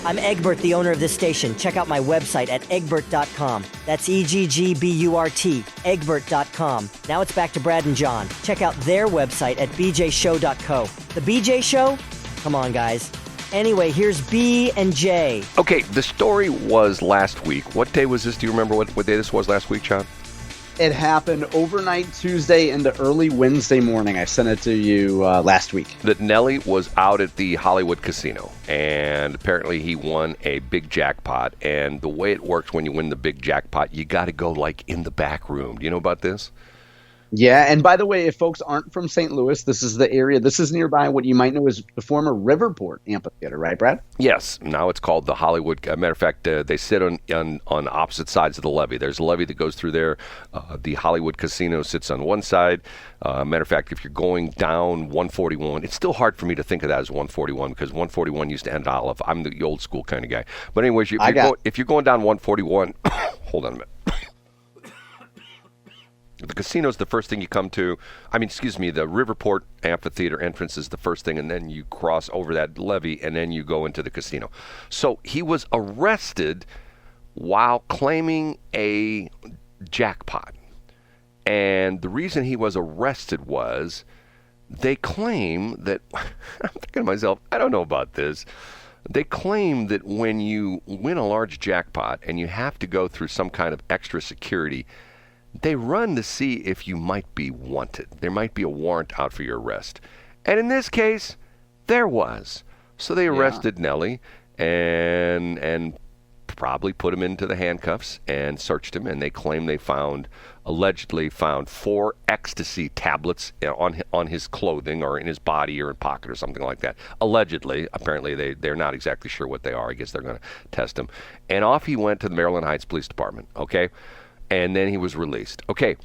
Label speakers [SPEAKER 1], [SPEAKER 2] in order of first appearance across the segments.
[SPEAKER 1] I'm Egbert, the owner of this station. Check out my website at egbert.com. That's EGGBURT, egbert.com. Now it's back to Brad and John. Check out their website at bjshow.co. The BJ Show? Come on, guys. Anyway, here's B and J.
[SPEAKER 2] Okay, the story was last week. What day was this? Do you remember what day this was last week, John?
[SPEAKER 3] It happened overnight Tuesday into early Wednesday morning. I sent it to you last week.
[SPEAKER 2] That Nelly was out at the Hollywood casino, and apparently he won a big jackpot. And the way it works when you win the big jackpot, you got to go like in the back room. Do you know about this?
[SPEAKER 3] Yeah, and by the way, if folks aren't from St. Louis, this is the area. This is nearby what you might know as the former Riverport Amphitheater, right, Brad?
[SPEAKER 2] Yes. Now it's called the Hollywood. Matter of fact, they sit on opposite sides of the levee. There's a levee that goes through there. The Hollywood Casino sits on one side. Matter of fact, if you're going down 141, it's still hard for me to think of that as 141 because 141 used to end Olive. I'm the old school kind of guy. But anyways, if you're going down 141, hold on a minute. The casino's the first thing you come to. The Riverport Amphitheater entrance is the first thing, and then you cross over that levee, and then you go into the casino. So he was arrested while claiming a jackpot. And the reason he was arrested was they claim that, I'm thinking to myself, I don't know about this. They claim that when you win a large jackpot and you have to go through some kind of extra security, they run to see if you might be wanted. There might be a warrant out for your arrest. And in this case, there was. So they arrested Nelly and probably put him into the handcuffs and searched him. And they claim they allegedly found 4 Ecstacy tablets on his clothing or in his body or in pocket or something like that. Allegedly. Apparently, they're not exactly sure what they are. I guess they're going to test him. And off he went to the Maryland Heights Police Department. Okay? And then he was released. Okay,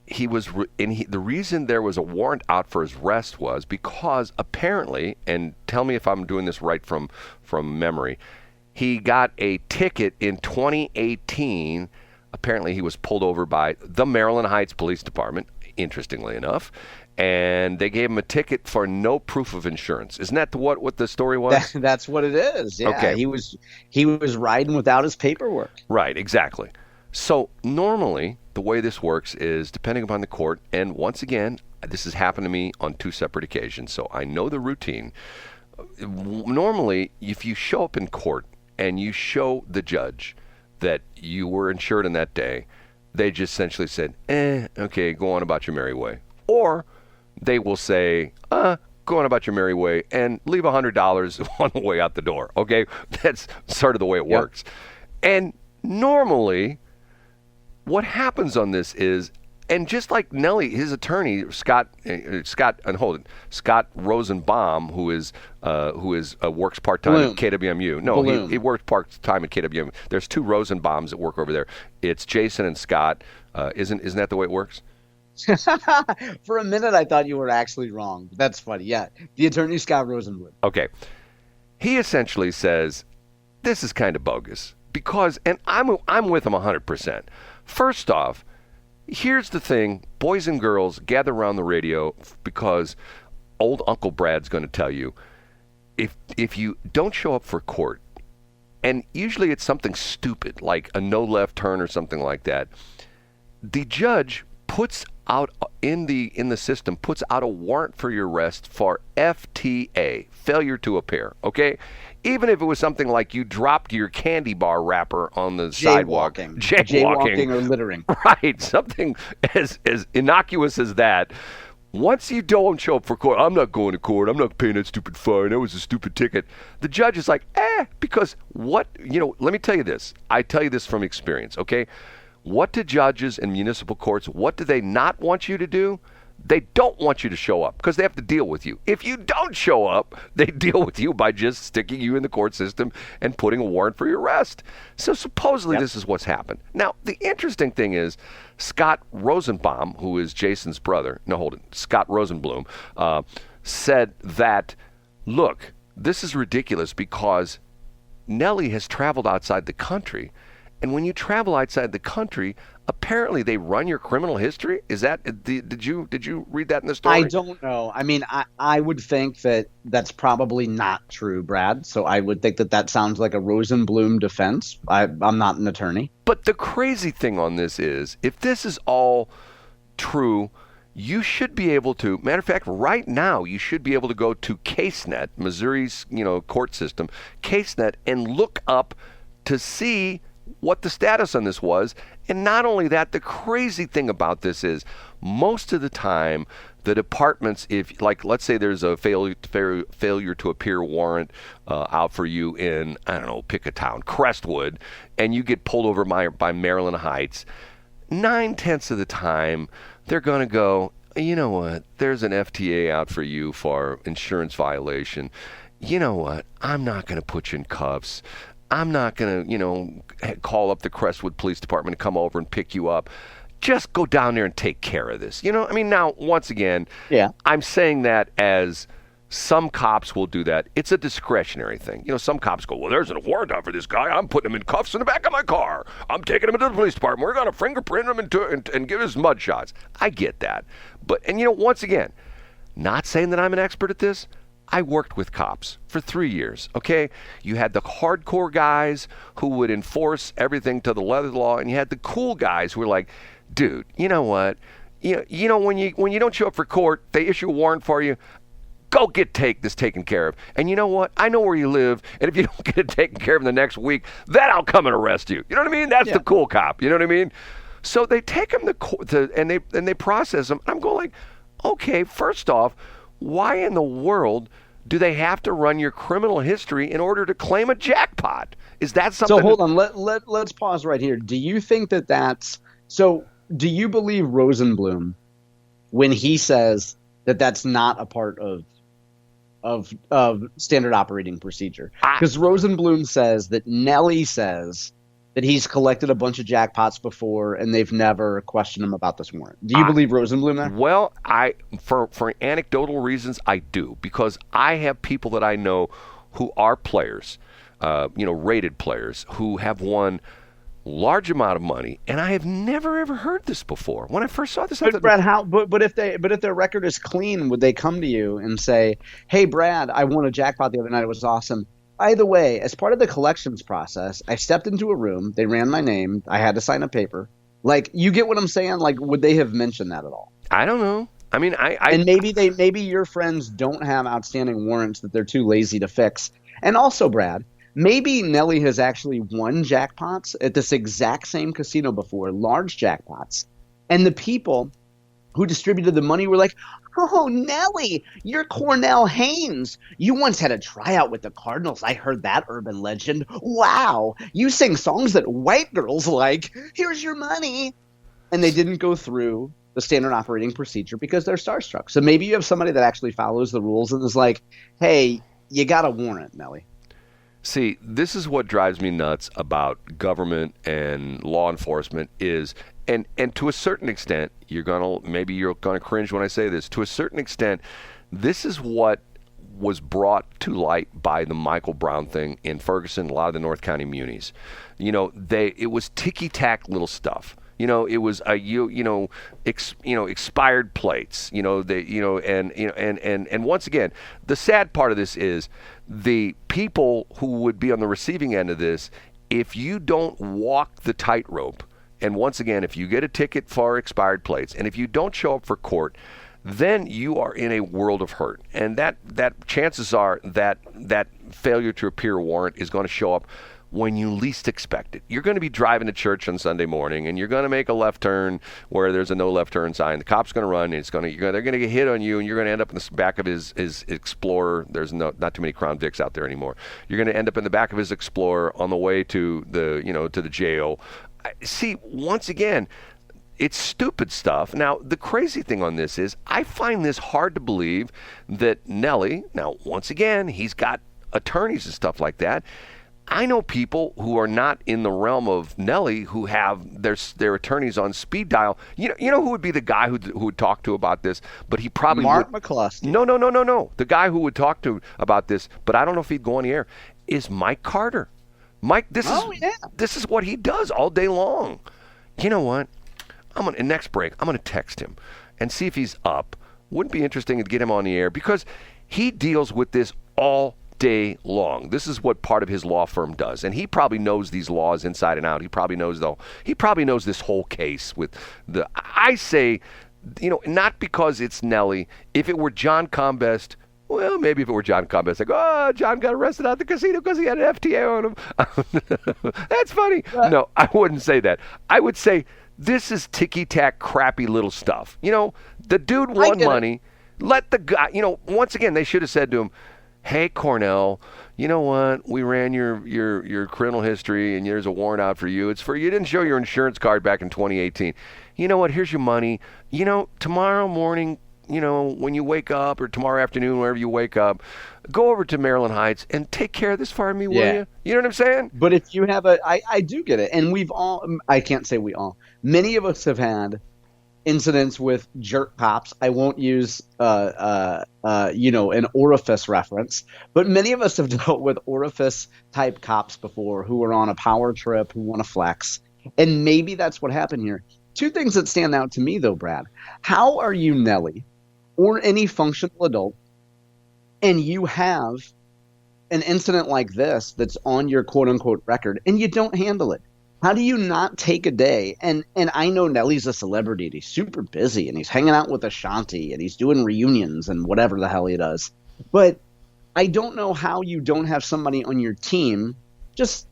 [SPEAKER 2] the reason there was a warrant out for his arrest was because apparently, and tell me if I'm doing this right from memory, he got a ticket in 2018. Apparently, he was pulled over by the Maryland Heights Police Department, interestingly enough, and they gave him a ticket for no proof of insurance. Isn't that what the story was?
[SPEAKER 3] That's what it is. Yeah,
[SPEAKER 2] okay.
[SPEAKER 3] He was riding without his paperwork.
[SPEAKER 2] Right, exactly. So normally, the way this works is depending upon the court, and once again, this has happened to me on 2 separate occasions, so I know the routine. Normally, if you show up in court and you show the judge that you were insured on that day, they just essentially said, okay, go on about your merry way. Or they will say, go on about your merry way and leave $100 on the way out the door. Okay? That's sort of the way it works. And normally, what happens on this is, and just like Nelly, his attorney Scott Rosenbaum, who works part time at KWMU. No, he works part time at KWMU. There's 2 Rosenbaums that work over there. It's Jason and Scott. Isn't that the way it works?
[SPEAKER 3] For a minute, I thought you were actually wrong. But that's funny. Yeah, the attorney Scott Rosenwood.
[SPEAKER 2] Okay, he essentially says this is kind of bogus because, and I'm with him 100%. First off, here's the thing. Boys and girls, gather around the radio because old Uncle Brad's going to tell you, if you don't show up for court, and usually it's something stupid like a no left turn or something like that, the judge puts out in the system a warrant for your arrest for FTA, failure to appear. Okay? Even if it was something like you dropped your candy bar wrapper on the sidewalk.
[SPEAKER 3] Jaywalking or littering.
[SPEAKER 2] Right. Something as innocuous as that. Once you don't show up for court, I'm not going to court. I'm not paying that stupid fine. That was a stupid ticket. The judge is like, because let me tell you this. I tell you this from experience, okay? What do judges in municipal courts, what do they not want you to do? They don't want you to show up because they have to deal with you. If you don't show up, they deal with you by just sticking you in the court system and putting a warrant for your arrest. So supposedly this is what's happened. Now, the interesting thing is Scott Rosenbaum, who is Jason's brother, Scott Rosenblum, said that, look, this is ridiculous because Nelly has traveled outside the country. And when you travel outside the country, apparently they run your criminal history. Is that did you read that in the story?
[SPEAKER 3] I don't know. I mean, I would think that that's probably not true, Brad. So I would think that that sounds like a Rosenblum defense. I'm not an attorney.
[SPEAKER 2] But the crazy thing on this is, if this is all true, you should be able to, matter of fact, right now, you should be able to go to CaseNet, Missouri's, court system, CaseNet, and look up to see what the status on this was. And not only that, the crazy thing about this is most of the time, the departments, if like, let's say there's a failure to appear warrant out for you in, I don't know, pick a town, Crestwood, and you get pulled over by Maryland Heights, 9/10 of the time, they're going to go, you know what, there's an FTA out for you for insurance violation. You know what, I'm not going to put you in cuffs. I'm not going to, call up the Crestwood Police Department to come over and pick you up. Just go down there and take care of this. Now, once again,
[SPEAKER 3] yeah,
[SPEAKER 2] I'm saying that as some cops will do that. It's a discretionary thing. Some cops go, well, there's a warrant out for this guy. I'm putting him in cuffs in the back of my car. I'm taking him into the police department. We're going to fingerprint him and give his mud shots. I get that. But, once again, not saying that I'm an expert at this. I worked with cops for 3 years, okay? You had the hardcore guys who would enforce everything to the letter of the law, and you had the cool guys who were like, dude, you know what? When you don't show up for court, they issue a warrant for you. Go get this taken care of. And you know what? I know where you live, and if you don't get it taken care of in the next week, then I'll come and arrest you. You know what I mean? That's the cool cop. You know what I mean? So they take them to court, and they process them. I'm going like, okay, first off, why in the world do they have to run your criminal history in order to claim a jackpot? Is that something?
[SPEAKER 3] So hold on, let's pause right here. Do you think that's so? Do you believe Rosenblum when he says that that's not a part of standard operating procedure? Because Rosenblum says that Nelly says that he's collected a bunch of jackpots before and they've never questioned him about this warrant. Do you believe Rosenblum there?
[SPEAKER 2] Well, for anecdotal reasons, I do, because I have people that I know who are players, rated players, who have won large amount of money, and I have never ever heard this before. When I first saw this,
[SPEAKER 3] but Brad, but if their record is clean, would they come to you and say, "Hey, Brad, I won a jackpot the other night. It was awesome. By the way, as part of the collections process, I stepped into a room. They ran my name. I had to sign a paper." Like, you get what I'm saying? Like, would they have mentioned that at all?
[SPEAKER 2] I don't know. I mean,
[SPEAKER 3] and maybe your friends don't have outstanding warrants that they're too lazy to fix. And also, Brad, maybe Nelly has actually won jackpots at this exact same casino before, large jackpots, and the people who distributed the money were like, "Oh, Nelly, you're Cornell Haynes. You once had a tryout with the Cardinals. I heard that urban legend. Wow, you sing songs that white girls like. Here's your money." And they didn't go through the standard operating procedure because they're starstruck. So maybe you have somebody that actually follows the rules and is like, "Hey, you got a warrant, Nelly."
[SPEAKER 2] See, this is what drives me nuts about government and law enforcement is, and to a certain extent, you're gonna cringe when I say this. To a certain extent, this is what was brought to light by the Michael Brown thing in Ferguson, a lot of the North County munis. It was ticky-tack little stuff. It was expired plates. And once again, the sad part of this is the people who would be on the receiving end of this. If you don't walk the tightrope, and once again, if you get a ticket for expired plates, and if you don't show up for court, then you are in a world of hurt. And that chances are that failure to appear warrant is going to show up when you least expect it. You're going to be driving to church on Sunday morning, and you're going to make a left turn where there's a no left turn sign. The cop's going to run, and they're going to get hit on you, and you're going to end up in the back of his Explorer. There's not too many Crown Vics out there anymore. You're going to end up in the back of his Explorer on the way to the jail. See, once again, it's stupid stuff. Now, the crazy thing on this is I find this hard to believe that Nelly, now, once again, he's got attorneys and stuff like that. I know people who are not in the realm of Nelly who have their attorneys on speed dial. You know who would be the guy who would talk to about this, but he probably
[SPEAKER 3] Mark McCluskey.
[SPEAKER 2] No. The guy who would talk to about this, but I don't know if he'd go on the air, is Mike Carter. Mike, this is what he does all day long. You know what? next break, I'm gonna text him and see if he's up. Wouldn't be interesting to get him on the air because he deals with this all day long. This is what part of his law firm does, and he probably knows these laws inside and out. He probably knows this whole case with the. I say, not because it's Nelly. If it were John Combest. Well, maybe if it were John Combest, like, oh, John got arrested at the casino because he had an FTA on him. That's funny. No, I wouldn't say that. I would say this is ticky-tack, crappy little stuff. The dude won money. Let the guy, once again, they should have said to him, hey, Cornell, you know what? We ran your criminal history, and there's a warrant out for you. It's for you didn't show your insurance card back in 2018. You know what? Here's your money. Tomorrow morning, when you wake up, or tomorrow afternoon, wherever you wake up, go over to Maryland Heights and take care of this for me, will you? You know what I'm saying?
[SPEAKER 3] But if you have I do get it. And I can't say we all, many of us have had incidents with jerk cops. I won't use, an orifice reference, but many of us have dealt with orifice type cops before who are on a power trip, who want to flex. And maybe that's what happened here. Two things that stand out to me, though, Brad. How are you, Nelly, or any functional adult, and you have an incident like this that's on your quote-unquote record, and you don't handle it? How do you not take a day? And I know Nelly's a celebrity, and he's super busy, and he's hanging out with Ashanti, and he's doing reunions and whatever the hell he does. But I don't know how you don't have somebody on your team just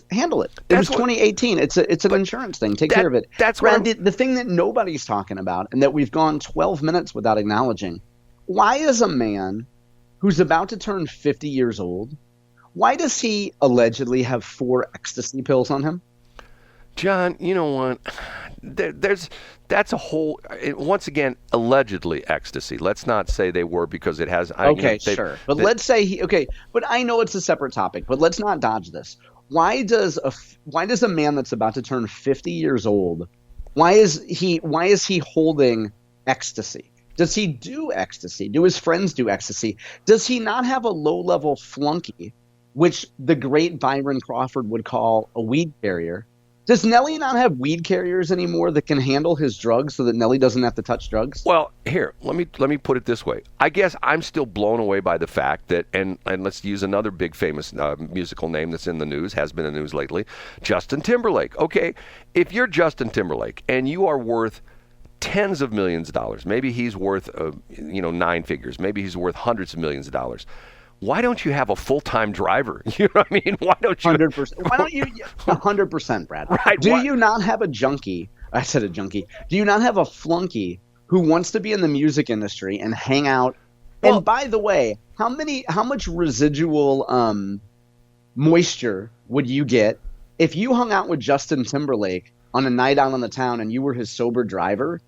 [SPEAKER 3] handle it. It was 2018. It's an insurance thing. Take care of it.
[SPEAKER 2] That's
[SPEAKER 3] Brad, the thing that nobody's talking about and that we've gone 12 minutes without acknowledging. Why is a man who's about to turn 50 years old, why does he allegedly have 4 ecstasy pills on him?
[SPEAKER 2] John, you know what? That's a whole. Once again, allegedly ecstasy. Let's not say they were because it has.
[SPEAKER 3] Sure. But let's say But I know it's a separate topic. But let's not dodge this. Why does a man that's about to turn 50 years old? Why is he holding ecstasy? Does he do ecstasy? Do his friends do ecstasy? Does he not have a low-level flunky, which the great Byron Crawford would call a weed carrier? Does Nelly not have weed carriers anymore that can handle his drugs so that Nelly doesn't have to touch drugs?
[SPEAKER 2] Well, here, let me put it this way. I guess I'm still blown away by the fact that, and let's use another big famous musical name that's in the news, has been in the news lately, Justin Timberlake. Okay, if you're Justin Timberlake and you are worth tens of millions of dollars, maybe he's worth 9 figures, maybe he's worth hundreds of millions of dollars. Why don't you have a full-time driver? You know what I mean? Why don't you?
[SPEAKER 3] 100%. Why don't you? 100%, Brad.
[SPEAKER 2] Right.
[SPEAKER 3] Do you not have a junkie? I said a junkie. Do you not have a flunky who wants to be in the music industry and hang out? Well, and by the way, how much residual moisture would you get if you hung out with Justin Timberlake on a night out on the town and you were his sober driver?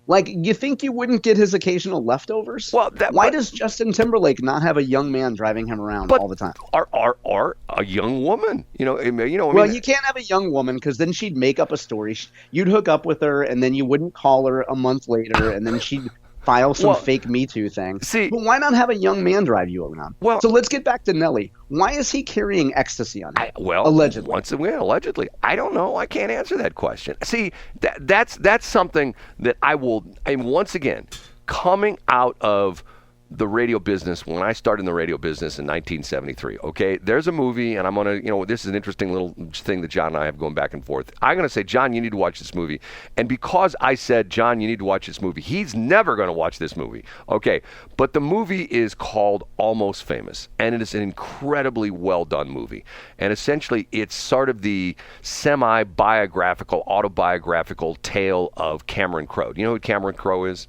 [SPEAKER 3] Like, you think you wouldn't get his occasional leftovers? Well, why does Justin Timberlake not have a young man driving him around all the time?
[SPEAKER 2] Or a young woman, Well,
[SPEAKER 3] you can't have a young woman because then she'd make up a story. You'd hook up with her, and then you wouldn't call her a month later, and then she'd file some fake Me Too thing. But why not have a young man drive you around? Well, so let's get back to Nelly. Why is he carrying ecstasy on him? Allegedly.
[SPEAKER 2] Allegedly. I don't know. I can't answer that question. See, that's something that I will. And once again, coming out of the radio business, when I started in the radio business in 1973, okay, there's a movie, and I'm going to, this is an interesting little thing that John and I have going back and forth. I'm going to say, John, you need to watch this movie. And because I said, John, you need to watch this movie, he's never going to watch this movie. Okay, but the movie is called Almost Famous, and it is an incredibly well-done movie. And essentially, it's sort of the semi-biographical, autobiographical tale of Cameron Crowe. Do you know who Cameron Crowe is?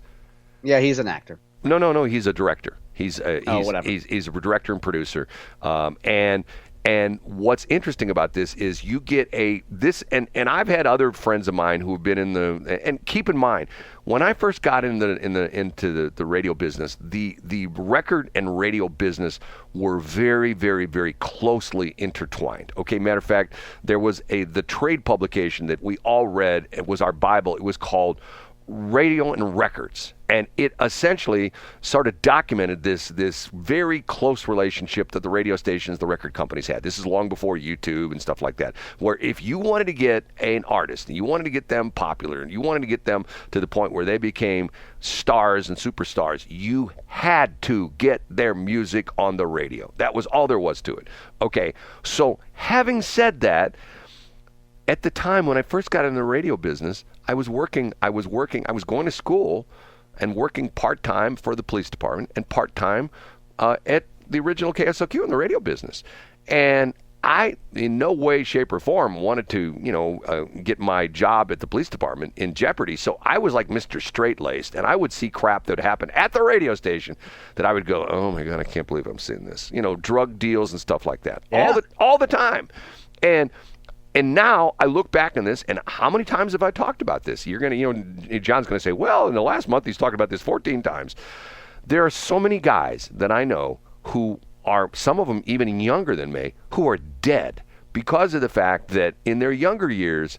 [SPEAKER 3] Yeah, he's an actor.
[SPEAKER 2] No, he's a director. He's a director and producer. And what's interesting about this is you get and I've had other friends of mine who've been and keep in mind, when I first got into the radio business, the record and radio business were very, very, very closely intertwined. Okay, matter of fact, there was the trade publication that we all read. It was our Bible. It was called radio and records, and it essentially sort of documented this very close relationship that the radio stations, the record companies had. This is long before YouTube and stuff like that, where if you wanted to get an artist and you wanted to get them popular and you wanted to get them to the point where they became stars and superstars, you had to get their music on the radio. That was all there was to it. Okay, so having said that, at the time when I first got in the radio business, I was going to school and working part-time for the police department and part-time at the original KSLQ in the radio business. And I, in no way, shape, or form, wanted to, get my job at the police department in jeopardy. So I was like Mr. Straight-Laced, and I would see crap that would happen at the radio station that I would go, oh my God, I can't believe I'm seeing this. Drug deals and stuff like that. Yeah. All the time. And now I look back on this, and how many times have I talked about this? You're going to, John's going to say, well, in the last month he's talked about this 14 times. There are so many guys that I know who are, some of them even younger than me, who are dead because of the fact that in their younger years,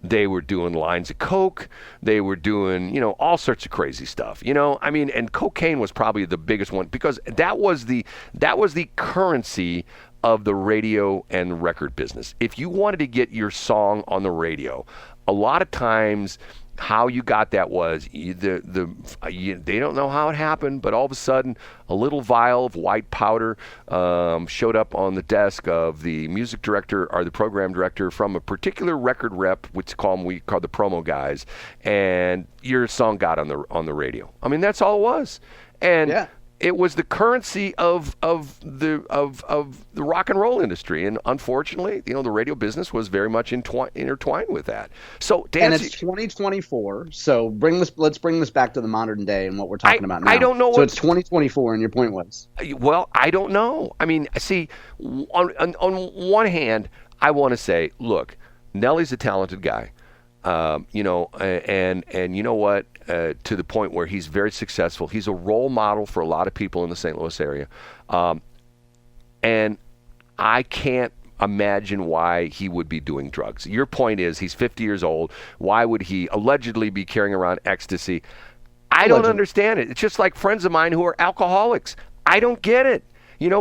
[SPEAKER 2] they were doing lines of coke. They were doing, all sorts of crazy stuff. And cocaine was probably the biggest one because that was the currency of the radio and record business. If you wanted to get your song on the radio, a lot of times how you got that was they don't know how it happened, but all of a sudden a little vial of white powder showed up on the desk of the music director or the program director from a particular record rep, which we call the promo guys, and your song got on the radio. I mean, that's all it was. And yeah. It was the currency of the rock and roll industry, and unfortunately, the radio business was very much intertwined with that. So,
[SPEAKER 3] and it's 2024. So let's bring this back to the modern day and what we're talking about now.
[SPEAKER 2] I don't know.
[SPEAKER 3] So it's 2024, and your point was?
[SPEAKER 2] Well, I don't know. I mean, see, on one hand, I want to say, look, Nelly's a talented guy. And you know what? To the point where he's very successful. He's a role model for a lot of people in the St. Louis area. And I can't imagine why he would be doing drugs. Your point is he's 50 years old. Why would he allegedly be carrying around ecstasy? I don't understand it. It's just like friends of mine who are alcoholics. I don't get it.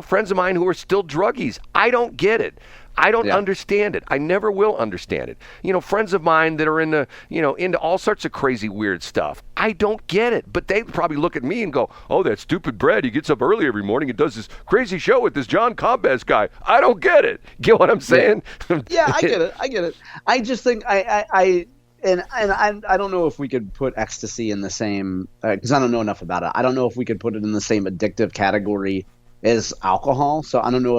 [SPEAKER 2] Friends of mine who are still druggies. I don't get it. I don't understand it. I never will understand it. Friends of mine that are into all sorts of crazy, weird stuff. I don't get it. But they probably look at me and go, oh, that stupid Brad, he gets up early every morning and does this crazy show with this John Combest guy. I don't get it. Get what I'm saying?
[SPEAKER 3] Yeah, I get it. I just think I don't know if we could put ecstasy in the same, because I don't know enough about it. I don't know if we could put it in the same addictive category as alcohol. So I don't know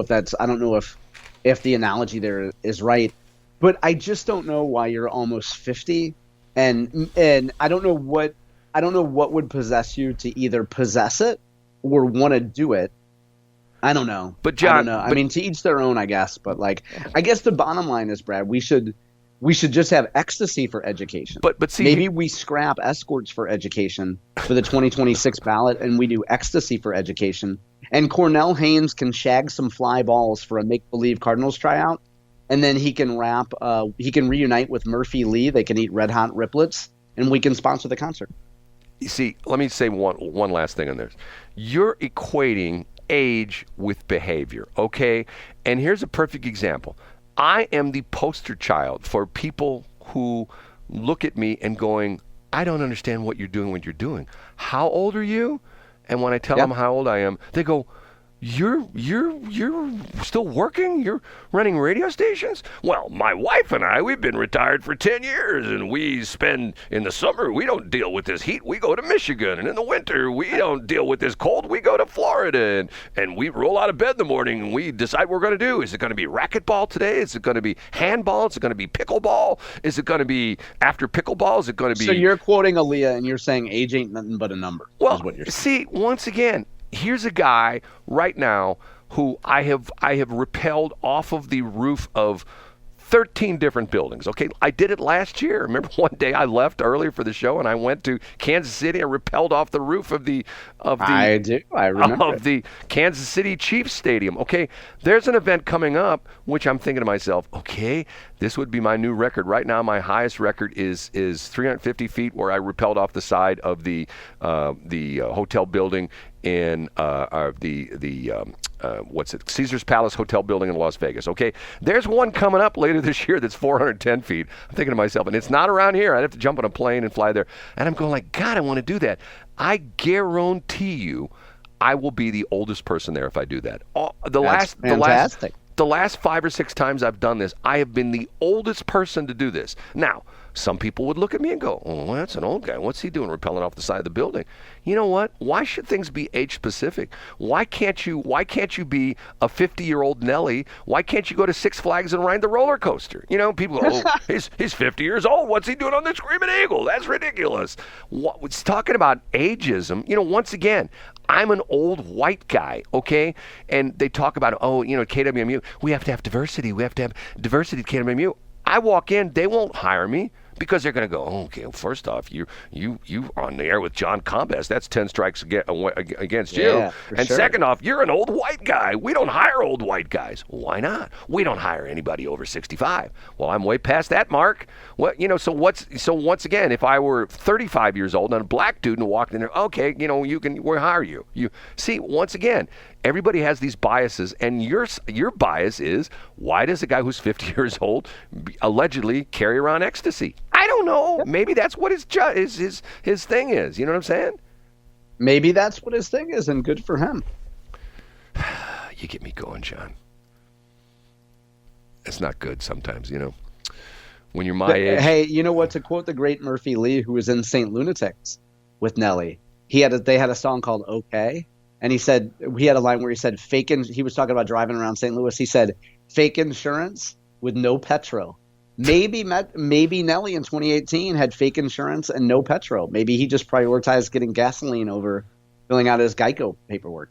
[SPEAKER 3] if the analogy there is right, but I just don't know why you're almost 50, and I don't know what would possess you to either possess it or want to do it. I don't know.
[SPEAKER 2] But John,
[SPEAKER 3] I don't know. I mean, to each their own, I guess. But I guess the bottom line is, Brad, we should just have ecstasy for education.
[SPEAKER 2] But see,
[SPEAKER 3] maybe we scrap escorts for education for the 2026 ballot, and we do ecstasy for education. And Cornell Haynes can shag some fly balls for a make-believe Cardinals tryout, and then he can reunite with Murphy Lee. They can eat Red Hot Riplets, and we can sponsor the concert.
[SPEAKER 2] You see, let me say one last thing on this. You're equating age with behavior, okay? And here's a perfect example. I am the poster child for people who look at me and going, I don't understand what you're doing when you're doing. How old are you? And when I tell them how old I am, they go, You're still working? You're running radio stations? Well, my wife and I, we've been retired for 10 years, and we spend, in the summer, we don't deal with this heat. We go to Michigan, and in the winter, we don't deal with this cold. We go to Florida, and we roll out of bed in the morning, and we decide what we're going to do. Is it going to be racquetball today? Is it going to be handball? Is it going to be pickleball? Is it going to be after pickleball? Is it going to be...
[SPEAKER 3] So you're quoting Aaliyah, and you're saying age ain't nothing but a number, is what you're saying.
[SPEAKER 2] See, once again... Here's a guy right now who I have repelled off of the roof of 13 different buildings. Okay, I did it last year. Remember one day I left earlier for the show and I went to Kansas City. I rappelled off the roof of the
[SPEAKER 3] I remember
[SPEAKER 2] of the Kansas City Chiefs Stadium. Okay, there's an event coming up which I'm thinking to myself, okay, this would be my new record. Right now my highest record is 350 feet where I rappelled off the side of the hotel building in Caesar's Palace Hotel building in Las Vegas. Okay, there's one coming up later this year that's 410 feet. I'm thinking to myself, and it's not around here. I'd have to jump on a plane and fly there. And I'm going like, God, I want to do that. I guarantee you, I will be the oldest person there if I do that.
[SPEAKER 3] Fantastic.
[SPEAKER 2] The last 5 or 6 times I've done this, I have been the oldest person to do this. Now, some people would look at me and go, oh, well, that's an old guy. What's he doing rappelling off the side of the building? You know what? Why should things be age specific? Why can't you be a 50-year-old Nelly? Why can't you go to Six Flags and ride the roller coaster? You know, people go, oh, he's 50 years old. What's he doing on the Screaming Eagle? That's ridiculous. It's talking about ageism. You know, once again, I'm an old white guy, okay? And they talk about, KWMU, we have to have diversity. We have to have diversity at KWMU. I walk in, they won't hire me because they're going to go, oh, okay, well, first off, you on the air with John Combest. That's 10 strikes against you.
[SPEAKER 3] Yeah,
[SPEAKER 2] and
[SPEAKER 3] sure.
[SPEAKER 2] Second off, you're an old white guy. We don't hire old white guys. Why not? We don't hire anybody over 65. Well, I'm way past that mark. Well, so once again, if I were 35 years old and a black dude and walked in there, okay, we'll hire you. You see, once again, everybody has these biases, and your bias is, why does a guy who's 50 years old allegedly carry around ecstasy? I don't know. Maybe that's what his thing is. You know what I'm saying?
[SPEAKER 3] Maybe that's what his thing is, and good for him.
[SPEAKER 2] You get me going, John. It's not good sometimes, when you're my age.
[SPEAKER 3] Hey, you know what? To quote the great Murphy Lee, who was in St. Lunatics with Nelly, they had a song called "Okay." And he said, he had a line where he said, he was talking about driving around St. Louis. He said, fake insurance with no petro. Maybe Nelly in 2018 had fake insurance and no petro. Maybe he just prioritized getting gasoline over filling out his Geico paperwork,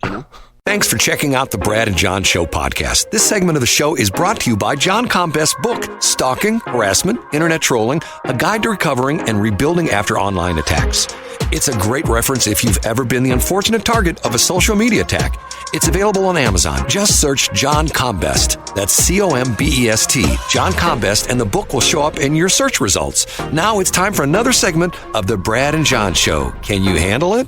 [SPEAKER 4] Thanks for checking out the Brad and John Show podcast. This segment of the show is brought to you by John Combest's book, Stalking, Harassment, Internet Trolling, A Guide to Recovering and Rebuilding After Online Attacks. It's a great reference if you've ever been the unfortunate target of a social media attack. It's available on Amazon. Just search John Combest. That's Combest, John Combest, and the book will show up in your search results. Now it's time for another segment of the Brad and John Show. Can you handle it?